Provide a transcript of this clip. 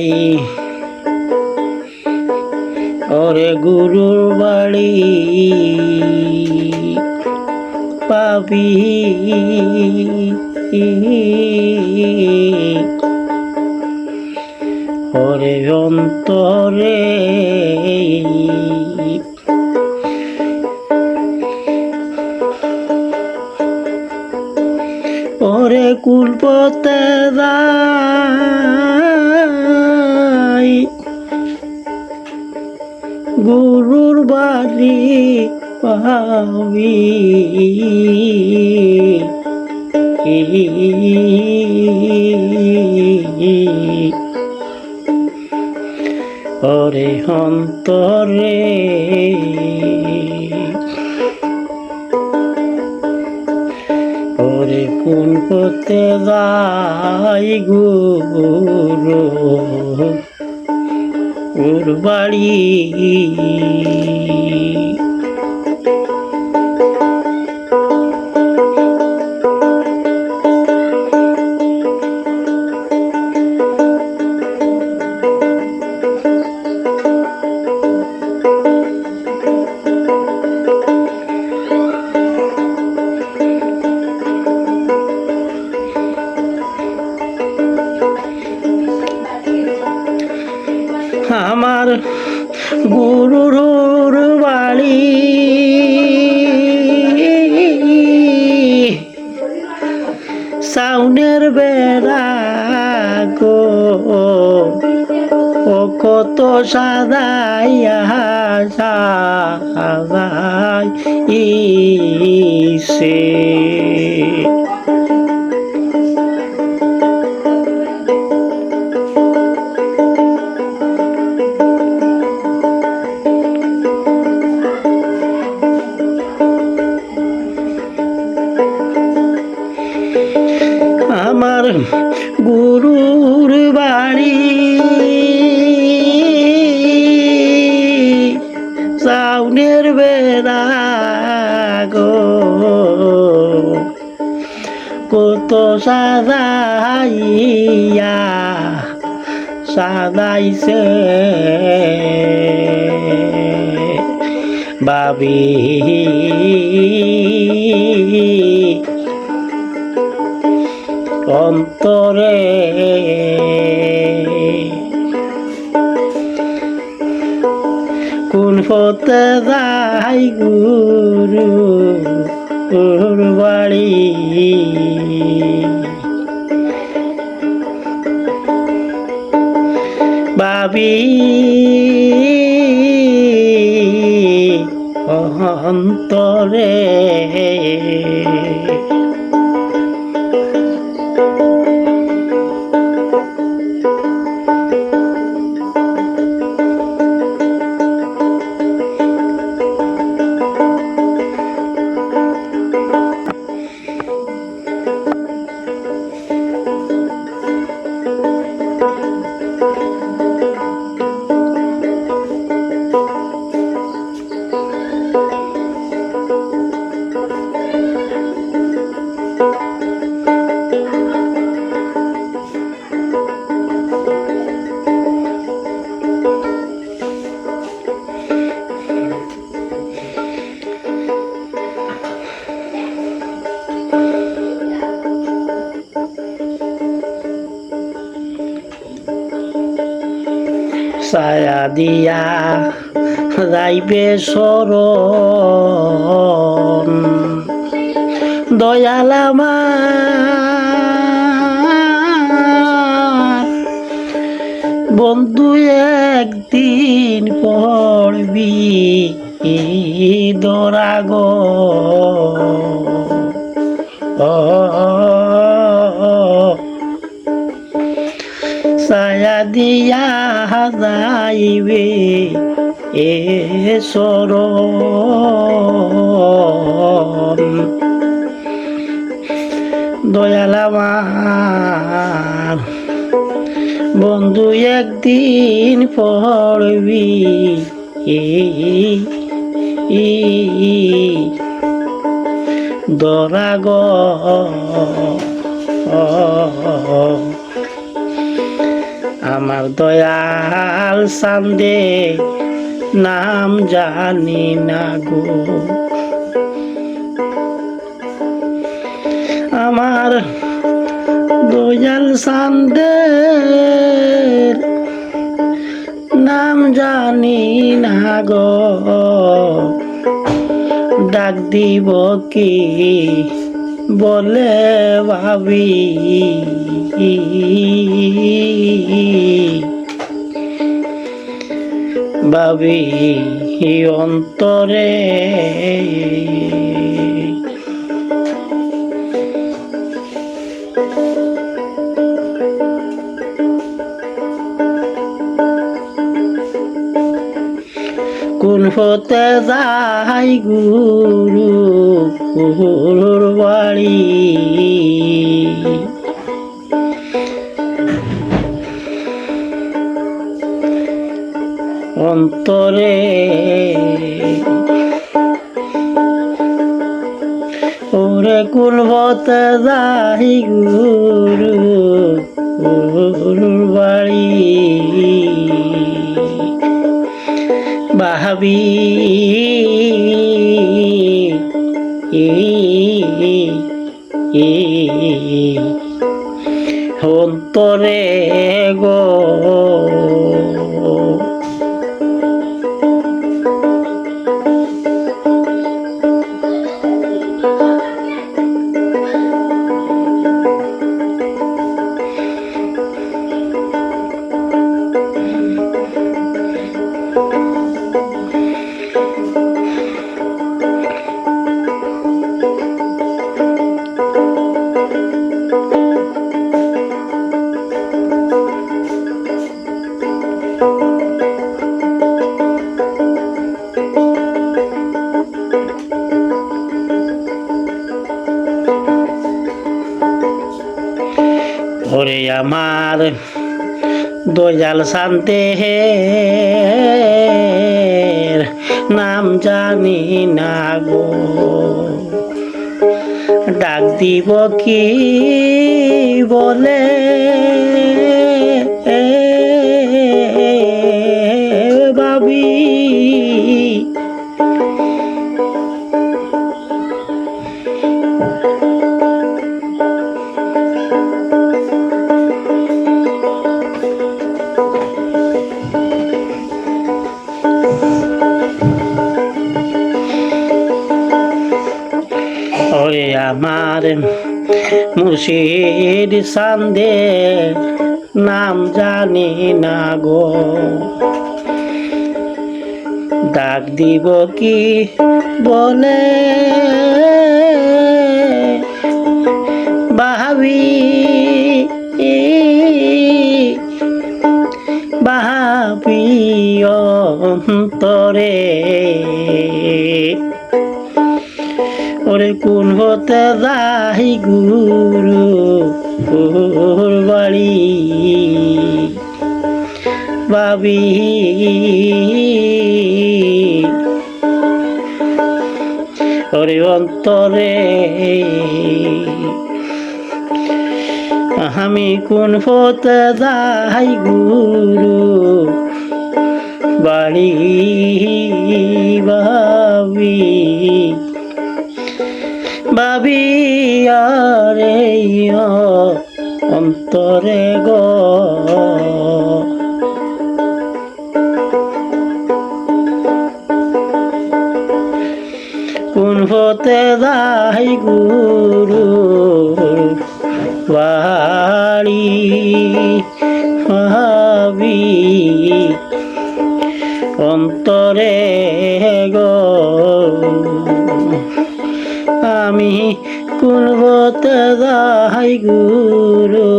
যাই ওরে গুরুর বাড়ি পাবি ওরে অন্তরে ওরে কুলপতে যাই গুরুর বাড়ি পাবি ওরে অন্তরে ওরে কোন পথে যাই গুরুর বাড়ি আমার গুরুর বাড়ি সাউনের বেড়া গো ও কত সাদাইয়া সাজাইছে আমার গুরুর বাড়ি সাউনের বেড়া গো কত সাজাইয়া সাজাইছে বাবি অন্তরে কোন পথে যাই গুরুর বাড়ি ভাবি অন্তরে ছায়া দিয়া যাইবে শরণ দয়াল আমার বন্ধু একদিন পড়বি ধরা গো ছায়া দিয়া যাইবে এ শরণ দয়াল আমার বন্ধু একদিন পড়বি ধরা গো আমার দয়াল চান্দে নাম জানি না গো, আমার দয়াল চান্দের নাম জানি না গো, ডাক দিব কি বলে ভাবি, ভাবি অন্তরে কোন পথে যাই গুরু গুরুর বাড়ি, অন্তরে ওরে কোন পথে যাই গুরু গুরুর বাড়ি, ভাবি অন্তরে গো, ওরে আমার দয়াল চান্দের নাম জানি না গো, ডাক দিব কি বলে ভাবি, ওরে আমার মুর্শিদ চান্দে নাম জানি না গো, ডাক দিব কি বলে ভাবি, ভাবি অন্তরে ওরে কোন হতে যাই গুরু গুরুর বাড়ি, ভাবি ওরে অন্তরে আমি কোন পথে যাই গুরু বাড়ি, ভাবি ভাবি আরে অন্তরে গো, কোন পথে যাই গুরু বাড়ি, ভাবি অন্তরে গো, আমি কোন পথে যাই গুরু